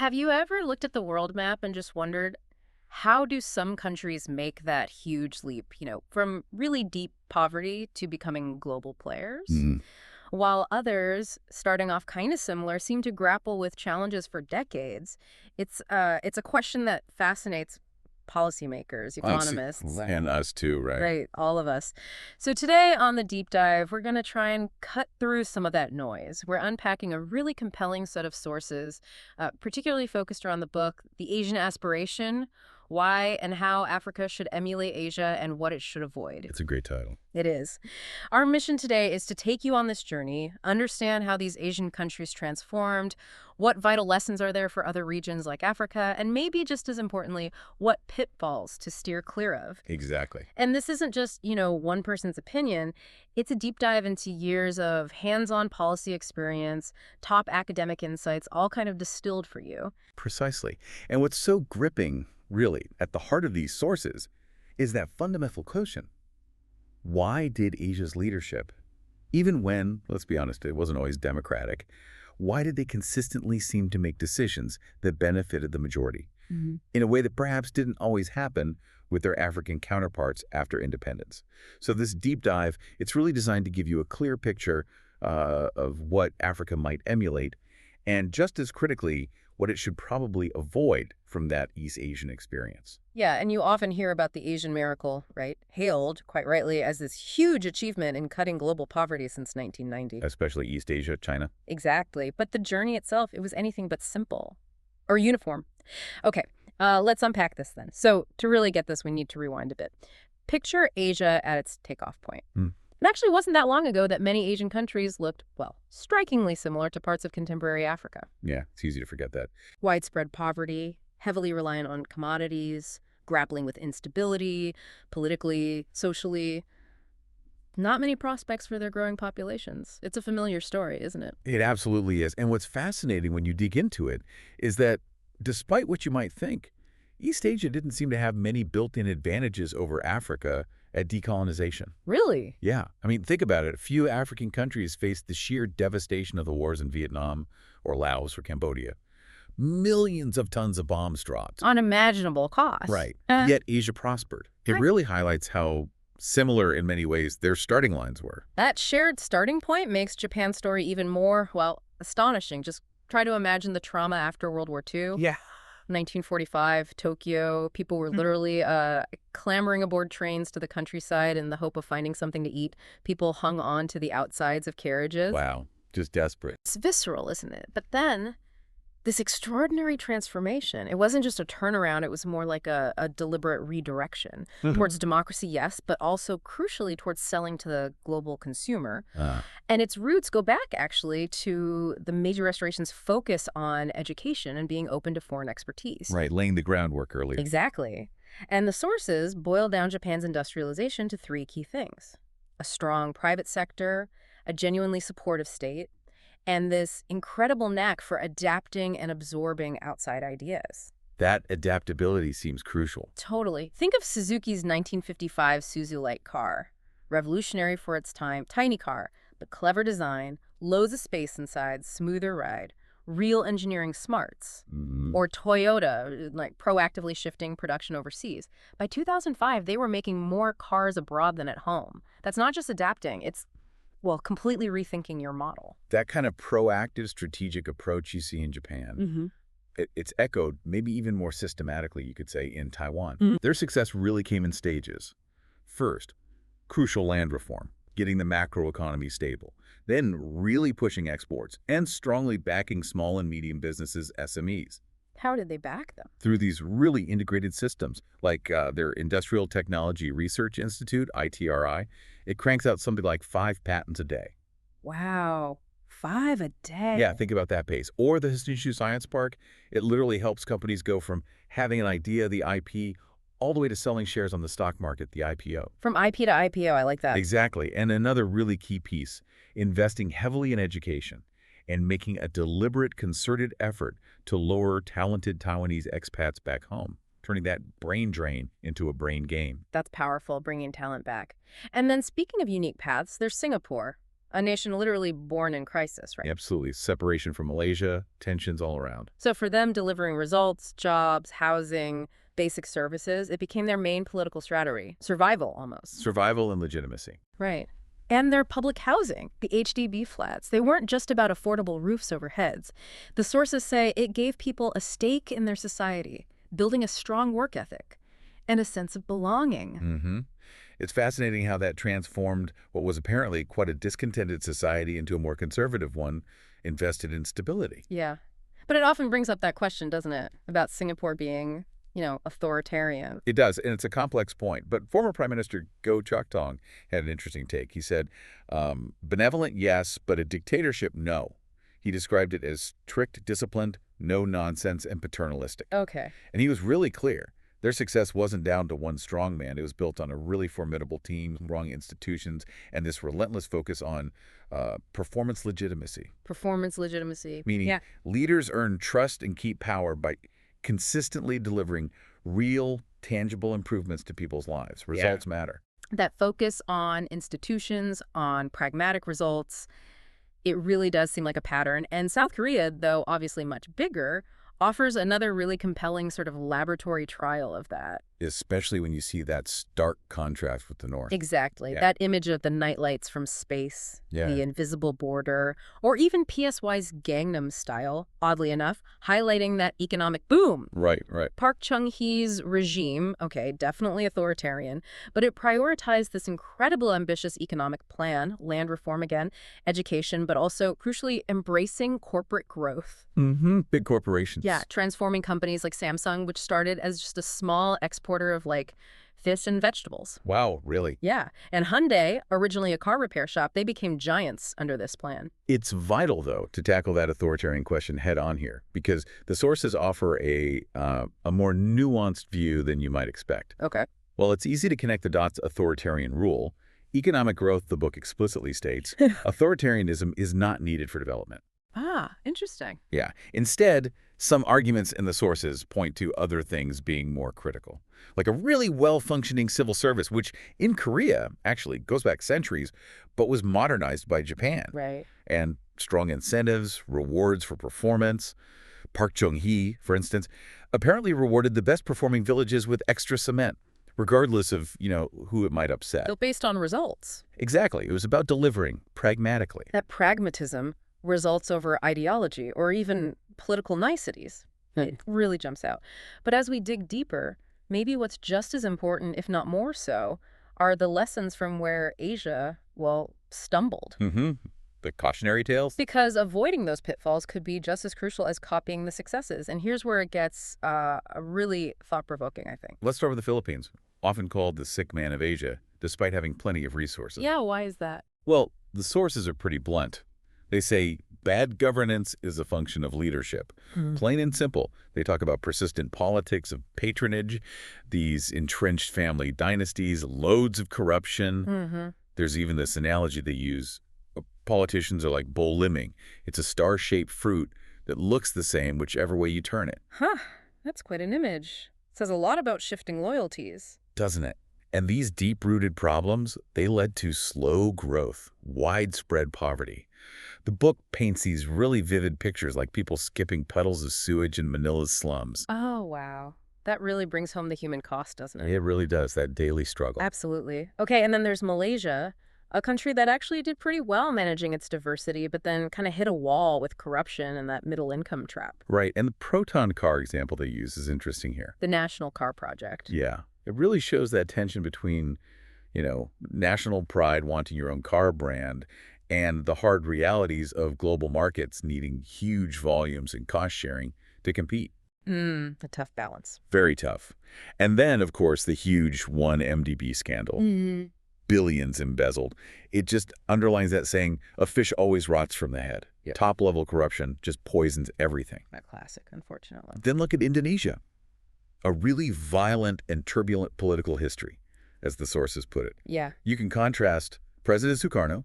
Have you ever looked at the world map and just wondered, how do some countries make that huge leap, from really deep poverty to becoming global players? Mm, While others, starting off kind of similar, seem to grapple with challenges for decades. It's a question that fascinates policymakers, honestly, economists, and us too, right? right, all of us. So today on the deep dive, we're going to try and cut through some of that noise. We're unpacking a really compelling set of sources, particularly focused around the book, The Asian Aspiration, Why and How Africa Should Emulate Asia and What It Should Avoid. It's a great title. It is. Our mission today is to take you on this journey, understand how these Asian countries transformed, what vital lessons are there for other regions like Africa, and maybe just as importantly, what pitfalls to steer clear of. Exactly. And this isn't just, one person's opinion. It's a deep dive into years of hands-on policy experience, top academic insights, all kind of distilled for you. Precisely. And what's so gripping, really, at the heart of these sources is that fundamental question. Why did Asia's leadership, even when, let's be honest, it wasn't always democratic, why did they consistently seem to make decisions that benefited the majority in a way that perhaps didn't always happen with their African counterparts after independence? So this deep dive, it's really designed to give you a clear picture of what Africa might emulate, and just as critically, what it should probably avoid from that East Asian experience. Yeah, and you often hear about the Asian miracle, right? Hailed, quite rightly, as this huge achievement in cutting global poverty since 1990. Especially East Asia, China. Exactly. But the journey itself, it was anything but simple or uniform. Okay, let's unpack this then. So to really get this, we need to rewind a bit. Picture Asia at its takeoff point. It actually wasn't that long ago that many Asian countries looked, well, strikingly similar to parts of contemporary Africa. Yeah, it's easy to forget that. Widespread poverty, heavily reliant on commodities, grappling with instability, politically, socially. Not many prospects for their growing populations. It's a familiar story, isn't it? It absolutely is. And what's fascinating when you dig into it is that despite what you might think, East Asia didn't seem to have many built-in advantages over Africa at decolonization. Really? Yeah. I mean, think about it. Few African countries faced the sheer devastation of the wars in Vietnam or Laos or Cambodia. Millions of tons of bombs dropped. Unimaginable cost. Right. Yet Asia prospered. It Right. really highlights how similar in many ways their starting lines were. That shared starting point makes Japan's story even more, well, astonishing. Just try to imagine the trauma after World War II. Yeah. 1945, Tokyo, people were literally clambering aboard trains to the countryside in the hope of finding something to eat. People hung on to the outsides of carriages. Wow. Just desperate. It's visceral, isn't it? But then this extraordinary transformation, it wasn't just a turnaround, it was more like a deliberate redirection towards democracy, yes, but also crucially towards selling to the global consumer. And its roots go back, actually, to the Meiji Restoration's focus on education and being open to foreign expertise. Right. Laying the groundwork earlier. Exactly. And the sources boil down Japan's industrialization to three key things: a strong private sector, a genuinely supportive state, and this incredible knack for adapting and absorbing outside ideas. That adaptability seems crucial. Totally. Think of Suzuki's 1955 Suzu light car. Revolutionary for its time, tiny car, but clever design, loads of space inside, smoother ride, real engineering smarts. Or Toyota, like proactively shifting production overseas. By 2005, they were making more cars abroad than at home. That's not just adapting, it's, well, completely rethinking your model. That kind of proactive strategic approach you see in Japan, it's echoed maybe even more systematically, you could say, in Taiwan. Their success really came in stages. First, crucial land reform, getting the macroeconomy stable. Then really pushing exports and strongly backing small and medium businesses, SMEs. How did they back them? Through these really integrated systems, like their Industrial Technology Research Institute, ITRI. It cranks out something like 5 patents a day. Wow, 5 a day. Yeah, think about that pace. Or the Hsinchu Science Park, it literally helps companies go from having an idea, the IP, all the way to selling shares on the stock market, the IPO. From IP to IPO, I like that. Exactly. And another really key piece, investing heavily in education and making a deliberate, concerted effort to lure talented Taiwanese expats back home, turning that brain drain into a brain game. That's powerful, bringing talent back. And then speaking of unique paths, there's Singapore. A nation literally born in crisis, right? Absolutely. Separation from Malaysia, tensions all around. So for them, delivering results, jobs, housing, basic services, it became their main political strategy. Survival, almost. Survival and legitimacy. Right. And their public housing, the HDB flats, they weren't just about affordable roofs over heads. The sources say it gave people a stake in their society, building a strong work ethic and a sense of belonging. Mm-hmm. It's fascinating how that transformed what was apparently quite a discontented society into a more conservative one, invested in stability. Yeah. But it often brings up that question, doesn't it, about Singapore being, authoritarian. It does, and it's a complex point. But former Prime Minister Goh Chok Tong had an interesting take. He said, benevolent, yes, but a dictatorship, no. He described it as strict, disciplined, no nonsense, and paternalistic. Okay. And he was really clear. Their success wasn't down to one strong man. It was built on a really formidable team, strong institutions, and this relentless focus on performance legitimacy. Performance legitimacy. Meaning leaders earn trust and keep power by consistently delivering real, tangible improvements to people's lives. Results matter. That focus on institutions, on pragmatic results, it really does seem like a pattern. And South Korea, though obviously much bigger, offers another really compelling sort of laboratory trial of that. Especially when you see that stark contrast with the North. Exactly. That image of the nightlights from space, Yeah. the invisible border, or even PSY's Gangnam Style, oddly enough, highlighting that economic boom. Right. Park Chung-hee's regime, okay, definitely authoritarian, but it prioritized this incredible ambitious economic plan, land reform again, education, but also, crucially, embracing corporate growth. Mm-hmm. Big corporations. Yeah, transforming companies like Samsung, which started as just a small exporter of, fish and vegetables. Wow, really? Yeah, and Hyundai, originally a car repair shop, they became giants under this plan. It's vital, though, to tackle that authoritarian question head on here, because the sources offer a more nuanced view than you might expect. Okay. While it's easy to connect the dots authoritarian rule, economic growth, the book explicitly states, authoritarianism is not needed for development. Ah, interesting. Yeah. Instead, some arguments in the sources point to other things being more critical, like a really well-functioning civil service, which in Korea actually goes back centuries, but was modernized by Japan. Right. And strong incentives, rewards for performance. Park Chung-hee, for instance, apparently rewarded the best-performing villages with extra cement, regardless of, who it might upset. Built based on results. Exactly. It was about delivering pragmatically. That pragmatism, results over ideology, or even political niceties. It really jumps out. But as we dig deeper, maybe what's just as important, if not more so, are the lessons from where Asia, stumbled. Mm-hmm. The cautionary tales? Because avoiding those pitfalls could be just as crucial as copying the successes. And here's where it gets really thought-provoking, I think. Let's start with the Philippines, often called the sick man of Asia, despite having plenty of resources. Yeah, why is that? Well, the sources are pretty blunt. They say bad governance is a function of leadership. Plain and simple. They talk about persistent politics of patronage, these entrenched family dynasties, loads of corruption. There's even this analogy they use. Politicians are like bull limbing. It's a star-shaped fruit that looks the same whichever way you turn it. Huh, that's quite an image. Says a lot about shifting loyalties. Doesn't it? And these deep-rooted problems, they led to slow growth, widespread poverty. The book paints these really vivid pictures like people skipping puddles of sewage in Manila's slums. Oh, wow. That really brings home the human cost, doesn't it? It really does, that daily struggle. Absolutely. Okay, and then there's Malaysia, a country that actually did pretty well managing its diversity, but then kind of hit a wall with corruption and that middle income trap. Right, and the proton car example they use is interesting here. The National Car Project. Yeah, it really shows that tension between, national pride wanting your own car brand and the hard realities of global markets needing huge volumes and cost sharing to compete. A tough balance. Very tough. And then, of course, the huge 1MDB scandal. Billions embezzled. It just underlines that saying, a fish always rots from the head. Yep. Top-level corruption just poisons everything. A classic, unfortunately. Then look at Indonesia. A really violent and turbulent political history, as the sources put it. Yeah. You can contrast President Sukarno,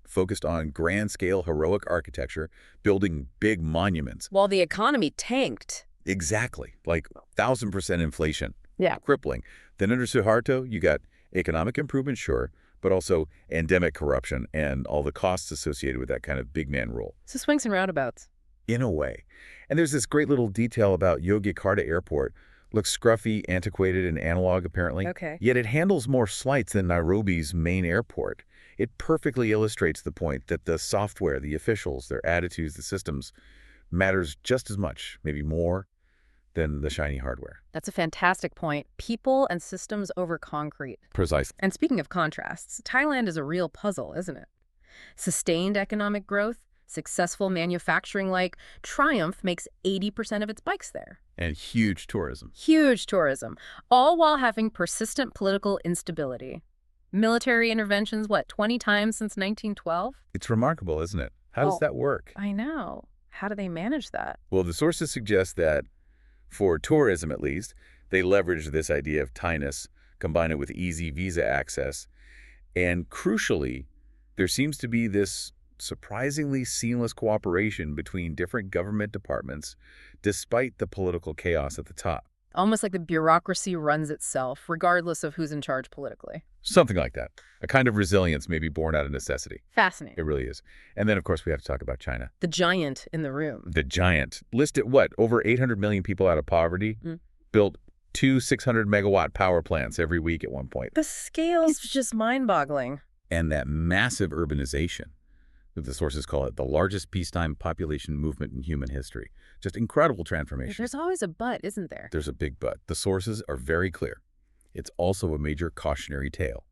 focused on grand-scale heroic architecture, building big monuments. While the economy tanked. Exactly, like 1,000% inflation. Yeah. Crippling. Then under Suharto, you got economic improvement, sure, but also endemic corruption and all the costs associated with that kind of big man rule. So swings and roundabouts. In a way. And there's this great little detail about Yogyakarta Airport. Looks scruffy, antiquated, and analog, apparently. Okay. Yet it handles more flights than Nairobi's main airport. It perfectly illustrates the point that the software, the officials, their attitudes, the systems, matters just as much, maybe more, than the shiny hardware. That's a fantastic point. People and systems over concrete. Precisely. And speaking of contrasts, Thailand is a real puzzle, isn't it? Sustained economic growth, successful manufacturing like Triumph makes 80% of its bikes there. And huge tourism. Huge tourism, all while having persistent political instability. Military interventions, 20 times since 1912? It's remarkable, isn't it? How does that work? I know. How do they manage that? Well, the sources suggest that, for tourism at least, they leverage this idea of Thai-ness, combine it with easy visa access, and crucially, there seems to be this surprisingly seamless cooperation between different government departments despite the political chaos at the top. Almost like the bureaucracy runs itself, regardless of who's in charge politically. Something like that. A kind of resilience may be born out of necessity. Fascinating. It really is. And then, of course, we have to talk about China. The giant in the room. The giant. Listed, over 800 million people out of poverty? Built 2 600-megawatt power plants every week at one point. The scale's just mind-boggling. And that massive urbanization. The sources call it the largest peacetime population movement in human history. Just incredible transformation. There's always a but, isn't there? There's a big but. The sources are very clear. It's also a major cautionary tale.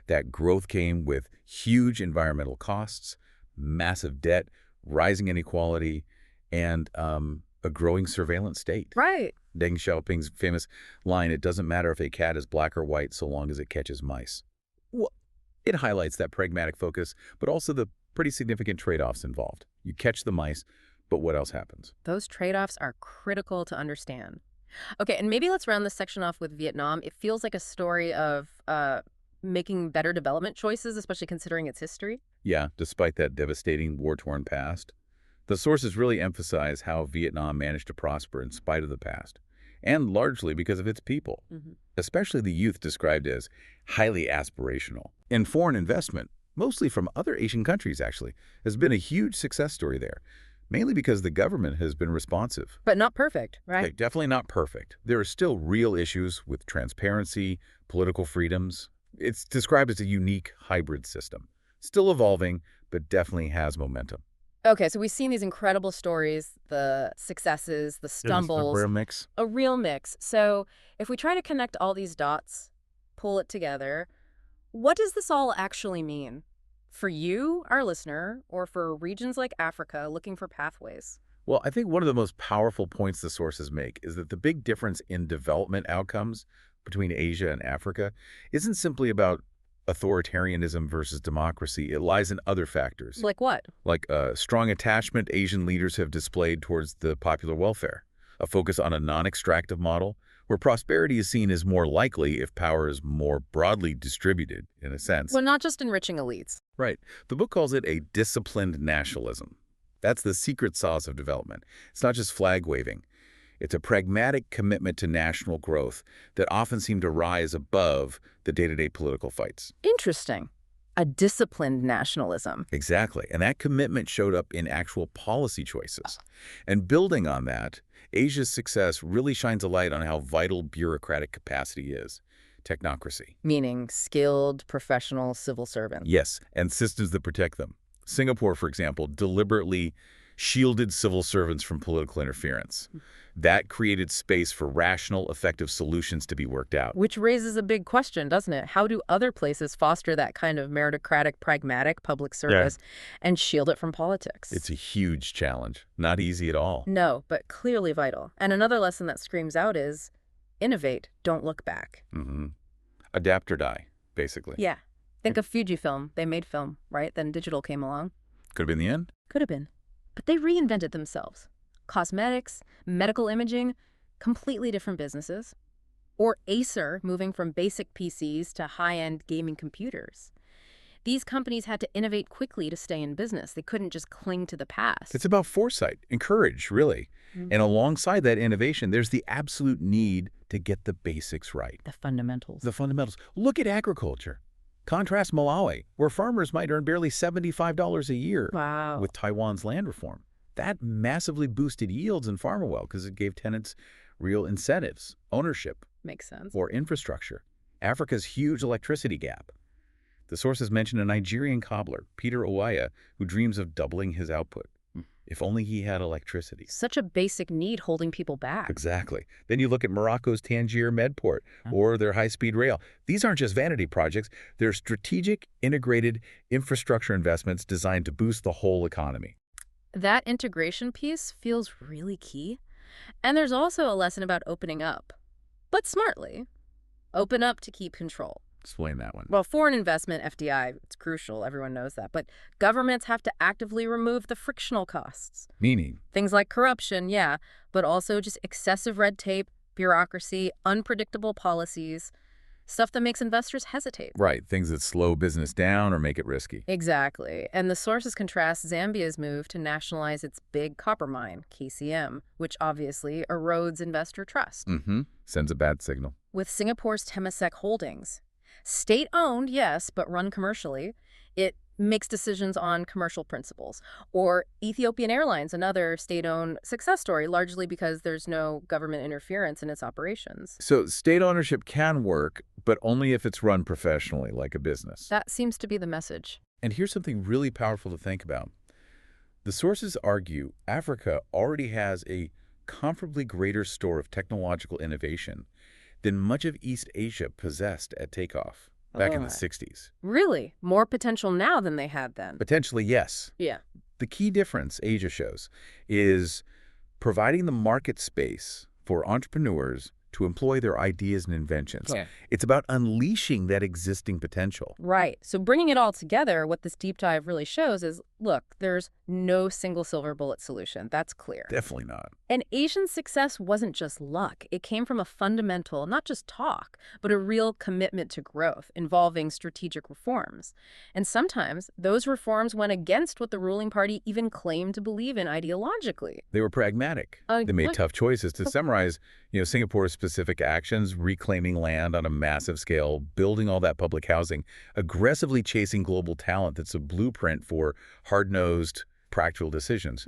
That growth came with huge environmental costs, massive debt, rising inequality, and a growing surveillance state. Right. Deng Xiaoping's famous line, "It doesn't matter if a cat is black or white so long as it catches mice." Well, it highlights that pragmatic focus, but also the pretty significant trade-offs involved. You catch the mice, but what else happens? Those trade-offs are critical to understand. Okay, and maybe let's round this section off with Vietnam. It feels like a story of making better development choices, especially considering its history. Yeah, despite that devastating war-torn past. The sources really emphasize how Vietnam managed to prosper in spite of the past, and largely because of its people, especially the youth described as highly aspirational. And foreign investment, mostly from other Asian countries actually, has been a huge success story there, mainly because the government has been responsive. But not perfect, right? Okay, definitely not perfect. There are still real issues with transparency, political freedoms. It's described as a unique hybrid system. Still evolving, but definitely has momentum. Okay, so we've seen these incredible stories, the successes, the stumbles. It's a real mix. A real mix. So if we try to connect all these dots, pull it together, what does this all actually mean? For you, our listener, or for regions like Africa looking for pathways? Well, I think one of the most powerful points the sources make is that the big difference in development outcomes between Asia and Africa isn't simply about authoritarianism versus democracy. It lies in other factors. Like what? Like a strong attachment Asian leaders have displayed towards the popular welfare, a focus on a non-extractive model where prosperity is seen as more likely if power is more broadly distributed, in a sense. Well, not just enriching elites. Right. The book calls it a disciplined nationalism. That's the secret sauce of development. It's not just flag-waving. It's a pragmatic commitment to national growth that often seem to rise above the day-to-day political fights. Interesting. A disciplined nationalism. Exactly. And that commitment showed up in actual policy choices. And building on that, Asia's success really shines a light on how vital bureaucratic capacity is. Technocracy. Meaning skilled, professional civil servants. Yes, and systems that protect them. Singapore, for example, deliberately shielded civil servants from political interference. That created space for rational, effective solutions to be worked out. Which raises a big question, doesn't it? How do other places foster that kind of meritocratic, pragmatic public service and shield it from politics? It's a huge challenge. Not easy at all. No, but clearly vital. And another lesson that screams out is innovate, don't look back. Adapt or die, basically. Yeah. Think of Fujifilm. They made film, right? Then digital came along. Could have been the end. Could have been. But they reinvented themselves. Cosmetics, medical imaging, completely different businesses. Or Acer moving from basic PCs to high-end gaming computers. These companies had to innovate quickly to stay in business. They couldn't just cling to the past. It's about foresight and courage, really. And alongside that innovation, there's the absolute need to get the basics right. The fundamentals. The fundamentals. Look at agriculture. Contrast Malawi, where farmers might earn barely $75 a year Wow. with Taiwan's land reform. That massively boosted yields in farmer wealth because it gave tenants real incentives, ownership, Makes sense. or infrastructure. Africa's huge electricity gap. The sources mention a Nigerian cobbler, Peter Owaya, who dreams of doubling his output. If only he had electricity. Such a basic need holding people back. Exactly. Then you look at Morocco's Tangier Medport or their high-speed rail. These aren't just vanity projects. They're strategic, integrated infrastructure investments designed to boost the whole economy. That integration piece feels really key. And there's also a lesson about opening up. But smartly. Open up to keep control. Explain that one. Well, foreign investment, FDI, it's crucial. Everyone knows that. But governments have to actively remove the frictional costs. Meaning? Things like corruption, yeah, but also just excessive red tape, bureaucracy, unpredictable policies, stuff that makes investors hesitate. Right. Things that slow business down or make it risky. Exactly. And the sources contrast Zambia's move to nationalize its big copper mine, KCM, which obviously erodes investor trust. Sends a bad signal. With Singapore's Temasek Holdings. State-owned, yes, but run commercially. It makes decisions on commercial principles. Or Ethiopian Airlines, another state-owned success story, largely because there's no government interference in its operations. So state ownership can work, but only if it's run professionally, like a business. That seems to be the message. And here's something really powerful to think about. The sources argue Africa already has a comparably greater store of technological innovation than much of East Asia possessed at takeoff back in the 60s. Really? More potential now than they had then? Potentially, yes. Yeah. The key difference Asia shows is providing the market space for entrepreneurs to employ their ideas and inventions. Yeah. It's about unleashing that existing potential. Right. So bringing it all together, what this deep dive really shows is, look, there's no single silver bullet solution. That's clear. Definitely not. And Asian success wasn't just luck. It came from a fundamental, not just talk, but a real commitment to growth involving strategic reforms. And sometimes those reforms went against what the ruling party even claimed to believe in ideologically. They were pragmatic. They made tough choices. To summarize, Singapore's specific actions, reclaiming land on a massive scale, building all that public housing, aggressively chasing global talent that's a blueprint for hard-nosed, practical decisions.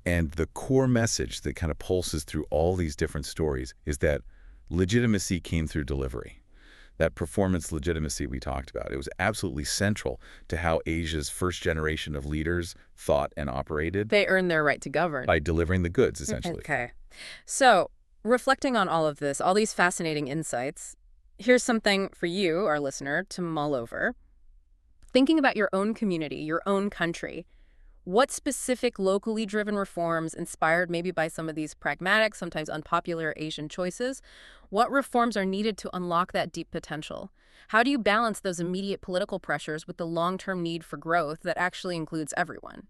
And the core message that kind of pulses through all these different stories is that legitimacy came through delivery. That performance legitimacy we talked about, it was absolutely central to how Asia's first generation of leaders thought and operated. They earned their right to govern. By delivering the goods, essentially. Okay. So, reflecting on all of this, all these fascinating insights, here's something for you, our listener, to mull over. Thinking about your own community, your own country, what specific locally driven reforms, inspired maybe by some of these pragmatic, sometimes unpopular Asian choices, what reforms are needed to unlock that deep potential? How do you balance those immediate political pressures with the long-term need for growth that actually includes everyone?